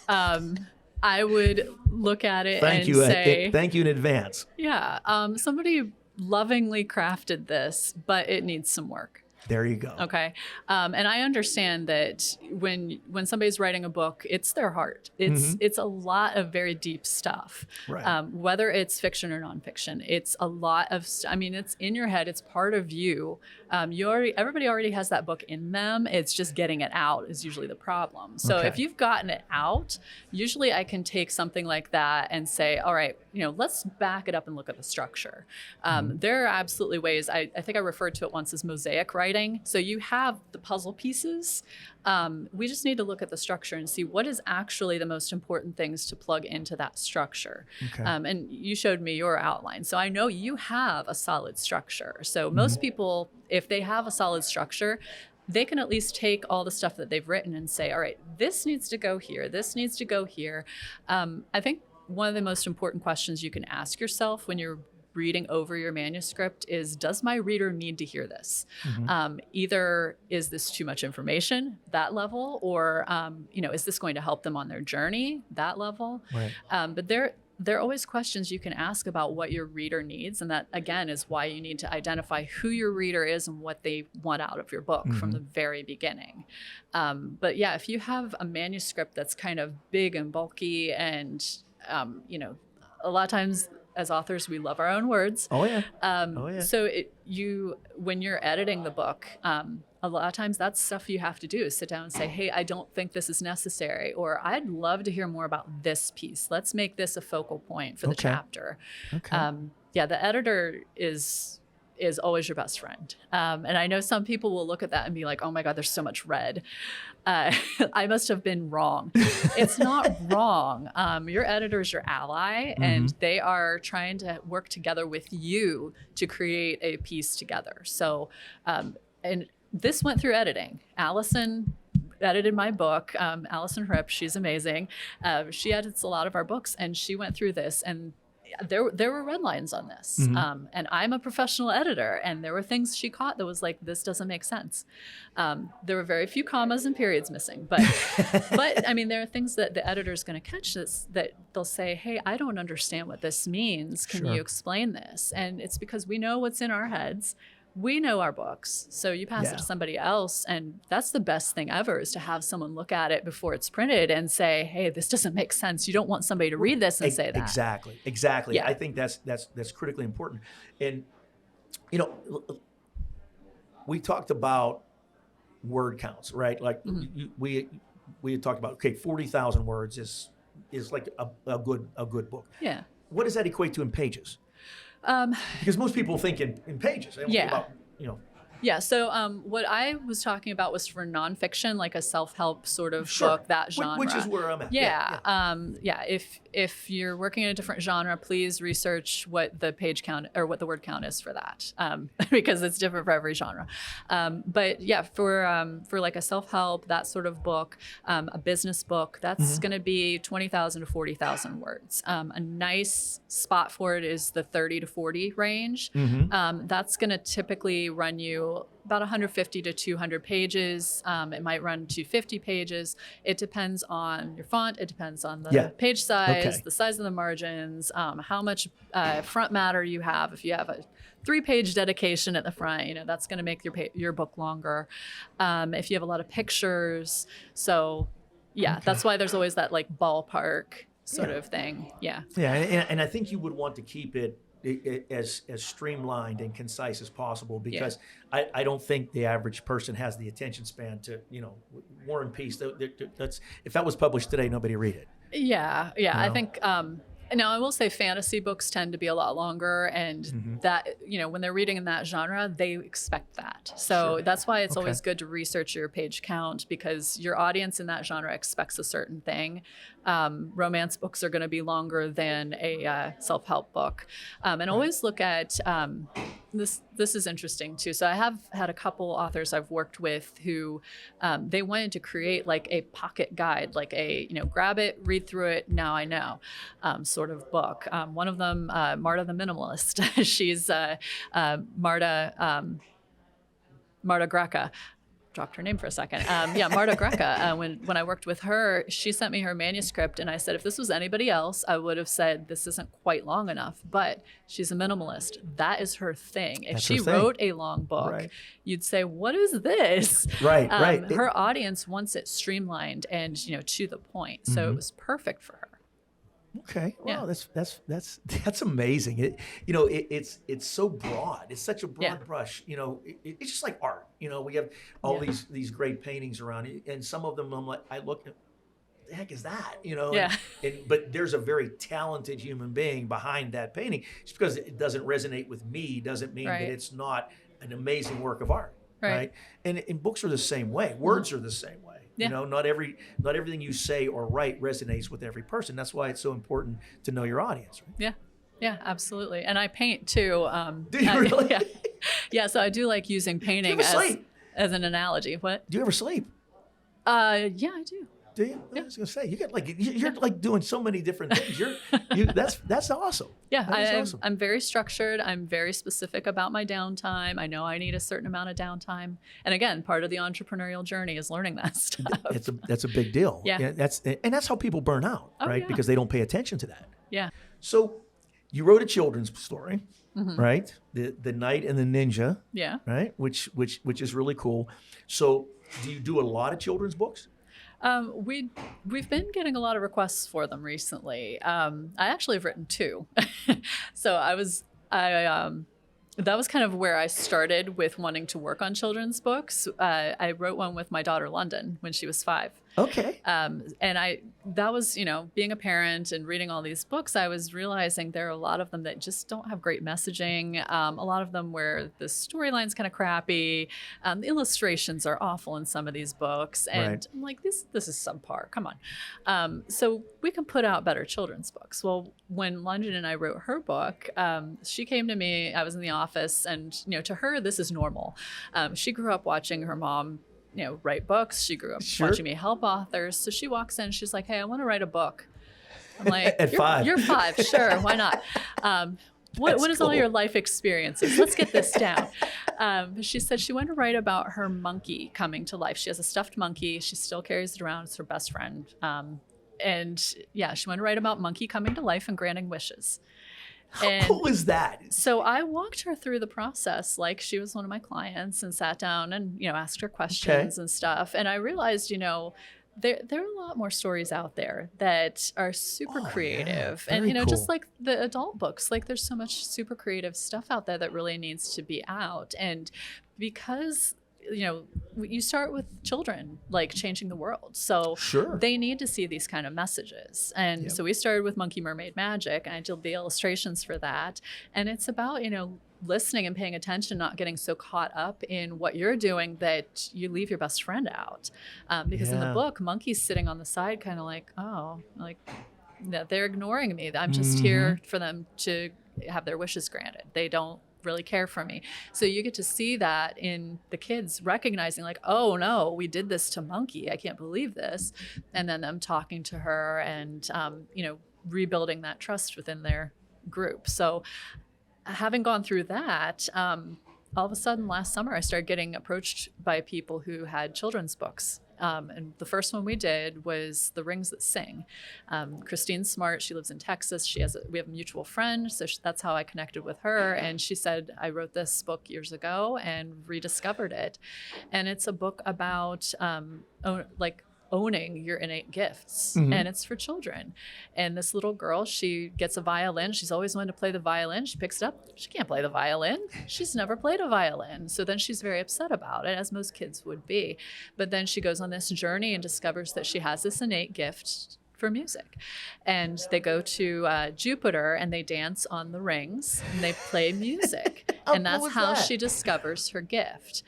C: I would look at it say,
A: thank you in advance.
C: Yeah. Somebody lovingly crafted this, but it needs some work.
A: There you go.
C: Okay. And I understand that when somebody's writing a book, it's their heart. It's a lot of very deep stuff.
A: Right.
C: Whether it's fiction or nonfiction, it's a lot of, it's in your head. It's part of you. Everybody already has that book in them. It's just getting it out is usually the problem. So if you've gotten it out, usually I can take something like that and say, all right, let's back it up and look at the structure. There are absolutely ways, I think I referred to it once as mosaic writing. So you have the puzzle pieces. We just need to look at the structure and see what is actually the most important things to plug into that structure. Okay. And you showed me your outline. So I know you have a solid structure. So most people, if they have a solid structure, they can at least take all the stuff that they've written and say, all right, this needs to go here. This needs to go here. I think one of the most important questions you can ask yourself when you're reading over your manuscript is, does my reader need to hear this? Either is this too much information, that level, or is this going to help them on their journey, that level? Right. But there are always questions you can ask about what your reader needs, and that again is why you need to identify who your reader is and what they want out of your book from the very beginning. But yeah, if you have a manuscript that's kind of big and bulky and a lot of times as authors, we love our own words.
A: Oh yeah.
C: So when you're editing the book, a lot of times that's stuff you have to do is sit down and say, hey, I don't think this is necessary, or I'd love to hear more about this piece. Let's make this a focal point for the chapter. Okay. The editor is always your best friend. And I know some people will look at that and be like, oh my God, there's so much red. I must have been wrong. It's not wrong. Your editor is your ally, and they are trying to work together with you to create a piece together. So, and this went through editing. Allison edited my book. Allison Fripp, she's amazing. She edits a lot of our books, and she went through this, and there were red lines on this. And I'm a professional editor, and there were things she caught that was like, this doesn't make sense. There were very few commas and periods missing, but there are things that the editor's going to catch that they'll say, hey, I don't understand what this means. Can you explain this? And it's because we know what's in our heads. We know our books. So you pass it to somebody else, and that's the best thing ever, is to have someone look at it before it's printed and say, hey, this doesn't make sense. You don't want somebody to read this and say that.
A: Exactly. Yeah. I think that's critically important. And, we talked about word counts, right? Like we had talked about, 40,000 words is like a good book.
C: Yeah.
A: What does that equate to in pages? Because most people think in pages. They don't think about,
C: Yeah. So what I was talking about was for nonfiction, like a self-help sort of book, that genre.
A: Which is where I'm at.
C: Yeah. If you're working in a different genre, please research what the page count or what the word count is for that, because it's different for every genre. But yeah, for like a self-help, that sort of book, a business book, that's going to be 20,000 to 40,000 words. A nice spot for it is the 30 to 40 range. That's going to typically run you So about 150 to 200 pages. It might run to 50 pages. It depends on your font. It depends on the page size, the size of the margins, how much front matter you have. If you have a 3-page dedication at the front, that's going to make your book longer. If you have a lot of pictures. So that's why there's always that like ballpark sort of thing. Yeah.
A: And I think you would want to keep it as streamlined and concise as possible, because I don't think the average person has the attention span to, War and Peace. That's, if that was published today, nobody read it.
C: Yeah. I think, now I will say fantasy books tend to be a lot longer, and that, when they're reading in that genre, they expect that. So that's why it's always good to research your page count, because your audience in that genre expects a certain thing. Romance books are going to be longer than a self-help book. And always look at, this is interesting too. So I have had a couple authors I've worked with who they wanted to create like a pocket guide, like a, grab it, read through it, now I know sort of book. One of them, Marta the Minimalist, she's Marta Greca. Dropped her name for a second. Marta Greca. When I worked with her, she sent me her manuscript, and I said, if this was anybody else, I would have said this isn't quite long enough. But she's a minimalist. That is her thing. If she wrote a long book, you'd say, what is this? Right. Her audience wants it streamlined and to the point. So it was perfect for her.
A: Okay. Wow. That's amazing. It's so broad. It's such a broad brush. It's just like art. We have all these great paintings around, and some of them I look at, the heck is that? But there's a very talented human being behind that painting. Just because it doesn't resonate with me doesn't mean that it's not an amazing work of art. Right. And books are the same way. Words are the same way. Not everything you say or write resonates with every person. That's why it's so important to know your audience. Right?
C: Yeah, absolutely. And I paint too.
A: Do you really?
C: Yeah. So I do like using painting as an analogy. What?
A: Do you ever sleep?
C: Yeah, I do.
A: Do you? I was gonna say you're like doing so many different things. That's awesome.
C: Yeah,
A: awesome. I'm
C: very structured. I'm very specific about my downtime. I know I need a certain amount of downtime. And again, part of the entrepreneurial journey is learning that stuff.
A: That's a big deal.
C: Yeah.
A: That's how people burn out, right? Yeah. Because they don't pay attention to that.
C: Yeah.
A: So you wrote a children's story, right? The Knight and the Ninja.
C: Yeah.
A: Right. Which is really cool. So do you do a lot of children's books?
C: We've been getting a lot of requests for them recently. I actually have written 2. So that was kind of where I started with wanting to work on children's books. I wrote one with my daughter London when she was 5.
A: Okay.
C: And that was, being a parent and reading all these books, I was realizing there are a lot of them that just don't have great messaging. A lot of them where the storyline's kind of crappy. The illustrations are awful in some of these books. And I'm like, this is subpar. Come on. So we can put out better children's books. Well, when London and I wrote her book, she came to me, I was in the office, and, to her, this is normal. She grew up watching her mom write books. She grew up watching me help authors. So she walks in, she's like, hey, I want to write a book. I'm like,
A: At 5.
C: You're 5. Sure. Why not? What is all your life experiences? Let's get this down. She said she wanted to write about her monkey coming to life. She has a stuffed monkey. She still carries it around. It's her best friend. And she wanted to write about monkey coming to life and granting wishes.
A: How cool is that?
C: So I walked her through the process like she was one of my clients, and sat down and, asked her questions and stuff. And I realized, there are a lot more stories out there that are super creative.
A: Yeah,
C: and,
A: cool.
C: just like the adult books, like there's so much super creative stuff out there that really needs to be out. And because you start with children, like changing the world. So they need to see these kind of messages. And so we started with Monkey Mermaid Magic, and I did the illustrations for that. And it's about, listening and paying attention, not getting so caught up in what you're doing that you leave your best friend out. Because in the book, Monkey's sitting on the side kind of like, they're ignoring me. I'm just here for them to have their wishes granted. They don't really care for me. So you get to see that in the kids recognizing like, oh no, we did this to Monkey. I can't believe this. And then them talking to her and, rebuilding that trust within their group. So having gone through that, all of a sudden last summer, I started getting approached by people who had children's books. And the first one we did was The Rings That Sing. Christine Smart, she lives in Texas. We have a mutual friend, so that's how I connected with her. And she said, I wrote this book years ago and rediscovered it. And it's a book about owning your innate gifts, and it's for children. And this little girl, she gets a violin. She's always wanted to play the violin. She picks it up. She can't play the violin. She's never played a violin. So then she's very upset about it, as most kids would be. But then she goes on this journey and discovers that she has this innate gift for music. And they go to Jupiter and they dance on the rings and they play music. And that's how she discovers her gift.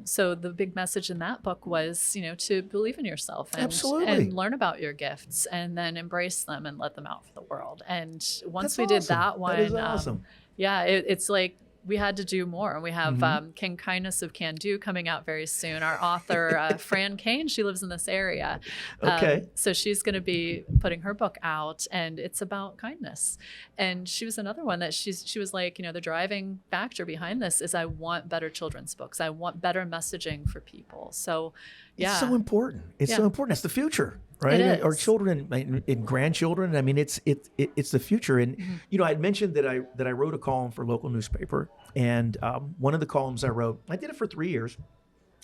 C: So the big message in that book was, to believe in yourself and learn about your gifts and then embrace them and let them out for the world. And once we did that one,
A: that is awesome.
C: It's like, we had to do more. We have King Kindness of Can Do coming out very soon. Our author, Fran Kane, she lives in this area.
A: Okay.
C: So she's going to be putting her book out, and it's about kindness. And she was another one that she was like, the driving factor behind this is I want better children's books. I want better messaging for people. So, yeah.
A: It's so important. It's so important. It's the future. Right, our children and grandchildren. I mean, it's the future. And I had mentioned that I wrote a column for a local newspaper, and one of the columns I wrote, I did it for 3 years.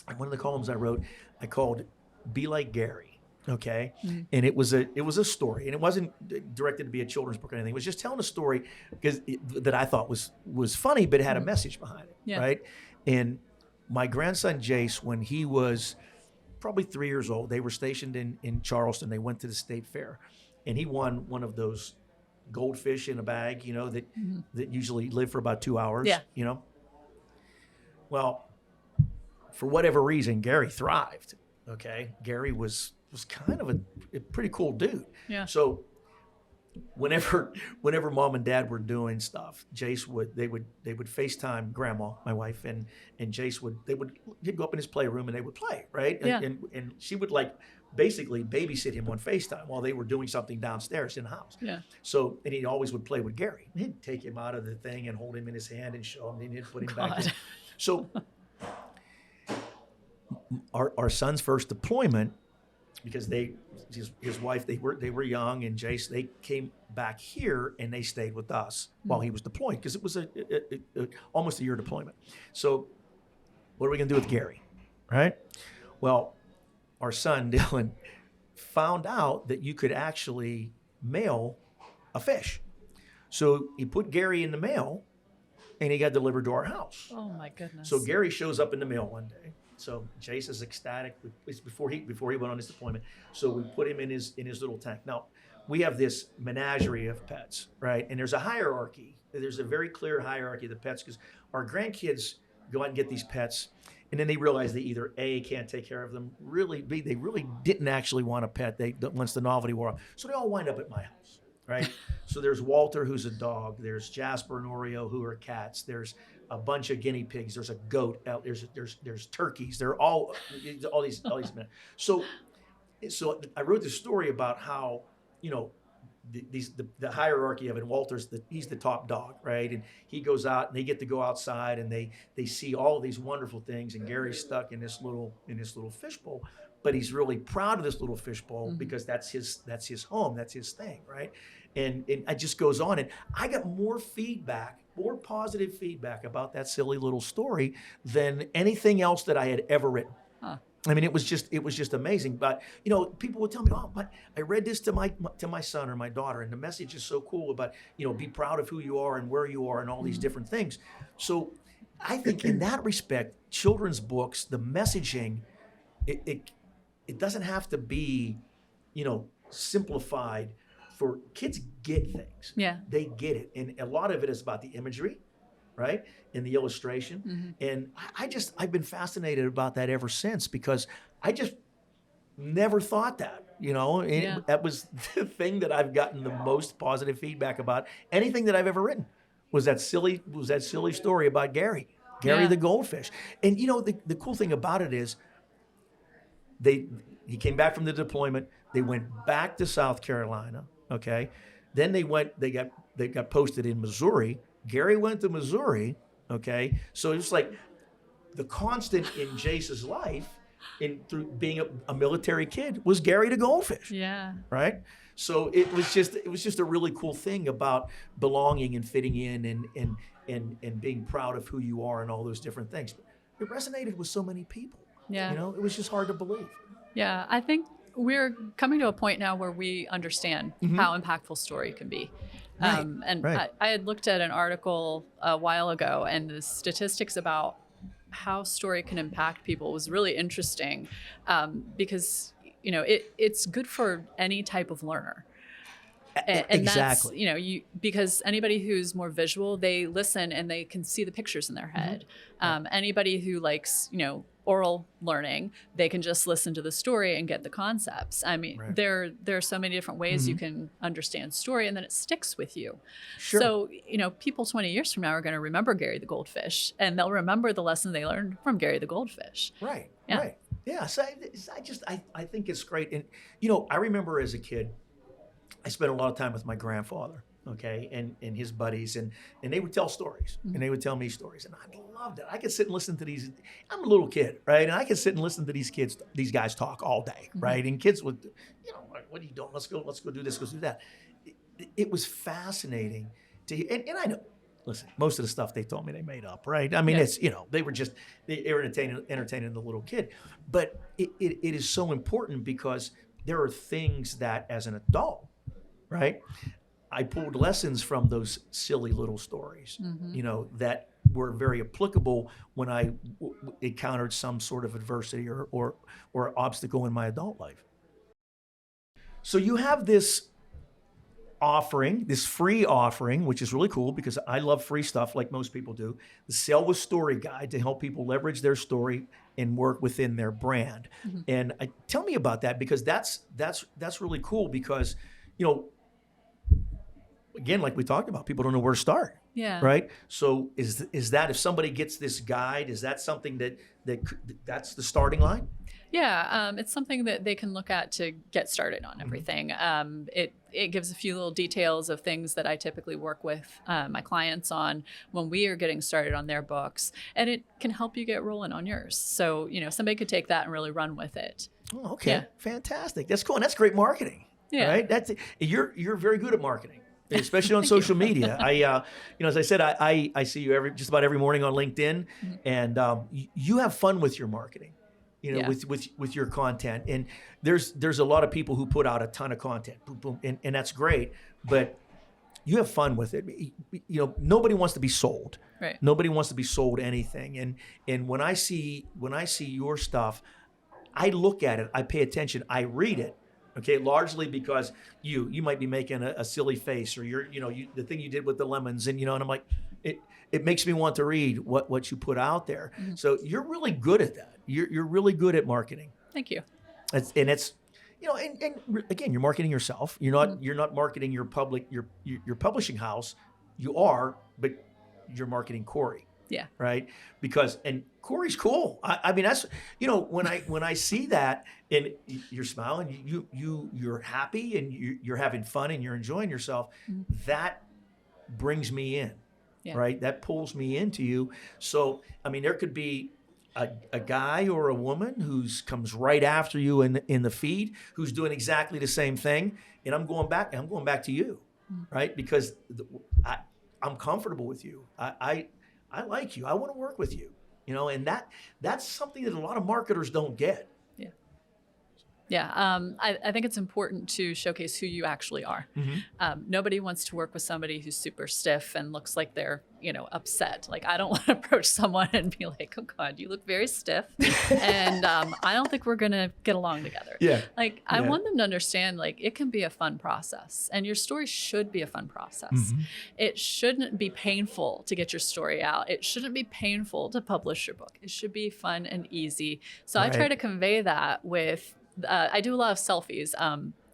A: And one of the columns I wrote, I called "Be Like Gary." Okay, and it was a story, and it wasn't directed to be a children's book or anything. It was just telling a story that I thought was funny, but it had a message behind it. Yeah. Right, and my grandson Jace, when he was probably 3 years old, they were stationed in Charleston. They went to the state fair, and he won one of those goldfish in a bag, that usually live for about 2 hours. Yeah. Well, for whatever reason, Gary thrived. Okay, Gary was kind of a pretty cool dude. Yeah. So whenever mom and dad were doing stuff, Jace they would FaceTime grandma, my wife, and Jace he'd go up in his playroom and they would play, right? And she would basically babysit him on FaceTime while they were doing something downstairs in the house. Yeah. So, and he always would play with Gary. He'd take him out of the thing and hold him in his hand and show him, and he'd put him back in. So our son's first deployment, because his wife, they were young, and Jace, they came back here and they stayed with us while he was deployed, because it was almost a year deployment. So what are we gonna do with Gary, right? Well, our son Dylan found out that you could actually mail a fish. So he put Gary in the mail and he got delivered to our house.
C: Oh my goodness.
A: So Gary shows up in the mail one day. So Jace is ecstatic. It's before he went on his deployment. So we put him in his little tank. Now, we have this menagerie of pets, right? And there's a hierarchy. There's a very clear hierarchy of the pets, because our grandkids go out and get these pets, and then they realize they either A, can't take care of them, really B, they really didn't actually want a pet. Once the novelty wore off. So they all wind up at my house, right? So there's Walter, who's a dog. There's Jasper and Oreo, who are cats. There's a bunch of guinea pigs. There's a goat. There's turkeys. They're all these men. So I wrote this story about how, the hierarchy of it. Walter's he's the top dog, right? And he goes out and they get to go outside and they see all these wonderful things, and Gary's stuck in this little fishbowl, but he's really proud of this little fishbowl because that's his home, that's his thing, right? And it just goes on, and I got more positive feedback about that silly little story than anything else that I had ever written. Huh. I mean, it was just amazing. But people would tell me, "Oh, but I read this to my son or my daughter, and the message is so cool about be proud of who you are and where you are and all these different things." So, I think in that respect, children's books, the messaging, it doesn't have to be, simplified. For kids get things. Yeah. They get it. And a lot of it is about the imagery, right? And the illustration. And I've been fascinated about that ever since, because I just never thought that, That was the thing that I've gotten the most positive feedback about anything that I've ever written, was that silly story about Gary the goldfish. And the cool thing about it is he came back from the deployment. They went back to South Carolina. Okay. Then they got posted in Missouri. Gary went to Missouri, Okay, so it's like the constant in Jace's life, through being a military kid, was Gary the Goldfish.
C: Yeah.
A: Right. So it was just a really cool thing about belonging and fitting in and being proud of who you are and all those different things. It resonated with so many people.
C: Yeah.
A: You know, it was just hard to believe.
C: Yeah, I think we're coming to a point now where we understand how impactful story can be.
A: Right,
C: And
A: right.
C: I had looked at an article a while ago, and the statistics about how story can impact people was really interesting, because it's good for any type of learner. And
A: Exactly.
C: that's, because anybody who's more visual, they listen and they can see the pictures in their head. Anybody who likes, oral learning, they can just listen to the story and get the concepts. I mean,
A: Right.
C: there are so many different ways you can understand story, and then it sticks with you.
A: Sure.
C: So, people 20 years from now are going to remember Gary the Goldfish, and they'll remember the lesson they learned from Gary the Goldfish.
A: Right.
C: Yeah.
A: Right. Yeah. So I think it's great. And, I remember as a kid, I spent a lot of time with my grandfather, okay, and his buddies, and they would tell stories, and they would tell me stories, and I loved it. I could sit and listen to these. I'm a little kid, right, and I could sit and listen to these guys talk all day, right, and kids would, like, what are you doing? Let's go do this, let's do that. It was fascinating to hear, and I know. Listen, most of the stuff they told me they made up, right? I mean,
C: Yeah.
A: it's, they were entertaining the little kid, but it is so important because there are things that as an adult, right, I pulled lessons from those silly little stories, that were very applicable when I encountered some sort of adversity or obstacle in my adult life. So you have this free offering, which is really cool because I love free stuff like most people do, the Sell with Story Guide to help people leverage their story and work within their brand. And tell me about that, because that's really cool because, again, like we talked about, people don't know where to start.
C: Yeah.
A: Right. So is that, if somebody gets this guide, is that something that's the starting line?
C: Yeah, it's something that they can look at to get started on everything. It gives a few little details of things that I typically work with my clients on when we are getting started on their books, and it can help you get rolling on yours. So, somebody could take that and really run with it.
A: Oh, okay.
C: Yeah.
A: Fantastic. That's cool. And that's great marketing.
C: Yeah.
A: Right. You're very good at marketing, especially on social media. As I said, I see you just about every morning on LinkedIn, and you have fun with your marketing.
C: Yeah.
A: with your content, and there's a lot of people who put out a ton of content, boom, boom, and that's great, but you have fun with it. Nobody wants to be sold.
C: Right.
A: Nobody wants to be sold anything, and when I see your stuff, I look at it, I pay attention, I read it. Okay, largely because you might be making a silly face, or the thing you did with the lemons, and and I'm like, it makes me want to read what you put out there. So you're really good at that. You're really good at marketing.
C: Thank you.
A: And again, you're marketing yourself. You're not marketing your publishing house. You are, but you're marketing Cori.
C: Yeah.
A: Right. And Cori's cool. I mean, that's, when I see that and you're smiling, you're happy and you're having fun and you're enjoying yourself, that brings me in.
C: Yeah.
A: Right. That pulls me into you. So, I mean, there could be a guy or a woman who's comes right after you in the feed, who's doing exactly the same thing. And I'm going back to you. Right. Because I'm comfortable with you. I like you. I want to work with you, and that's something that a lot of marketers don't get.
C: Yeah. I think it's important to showcase who you actually are. Nobody wants to work with somebody who's super stiff and looks like they're, upset. Like, I don't want to approach someone and be like, oh God, you look very stiff. And I don't think we're going to get along together.
A: Yeah.
C: Like, I want them to understand, like, it can be a fun process, and your story should be a fun process. It shouldn't be painful to get your story out. It shouldn't be painful to publish your book. It should be fun and easy. So I try to convey that with, I do a lot of selfies,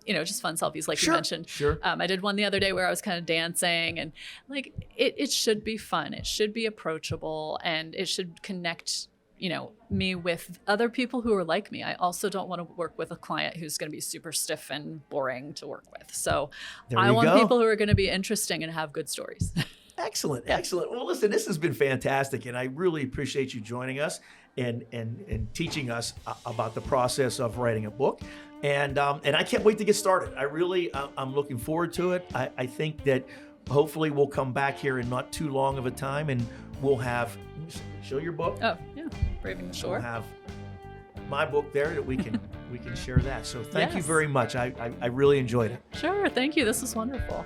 C: just fun selfies, like you mentioned.
A: Sure.
C: I did one the other day where I was kind of dancing, and like, it should be fun. It should be approachable, and it should connect, me with other people who are like me. I also don't want to work with a client who's going to be super stiff and boring to work with. So I want people who are going to be interesting and have good stories.
A: Excellent. Well, listen, this has been fantastic, and I really appreciate you joining us and teaching us about the process of writing a book. And I can't wait to get started. I really, I'm looking forward to it. I think that hopefully we'll come back here in not too long of a time, and we'll have, show your book.
C: Oh, yeah, Braving the Shore.
A: We'll have my book there that we can share that. So thank you very much. I really enjoyed it.
C: Sure, thank you. This was wonderful.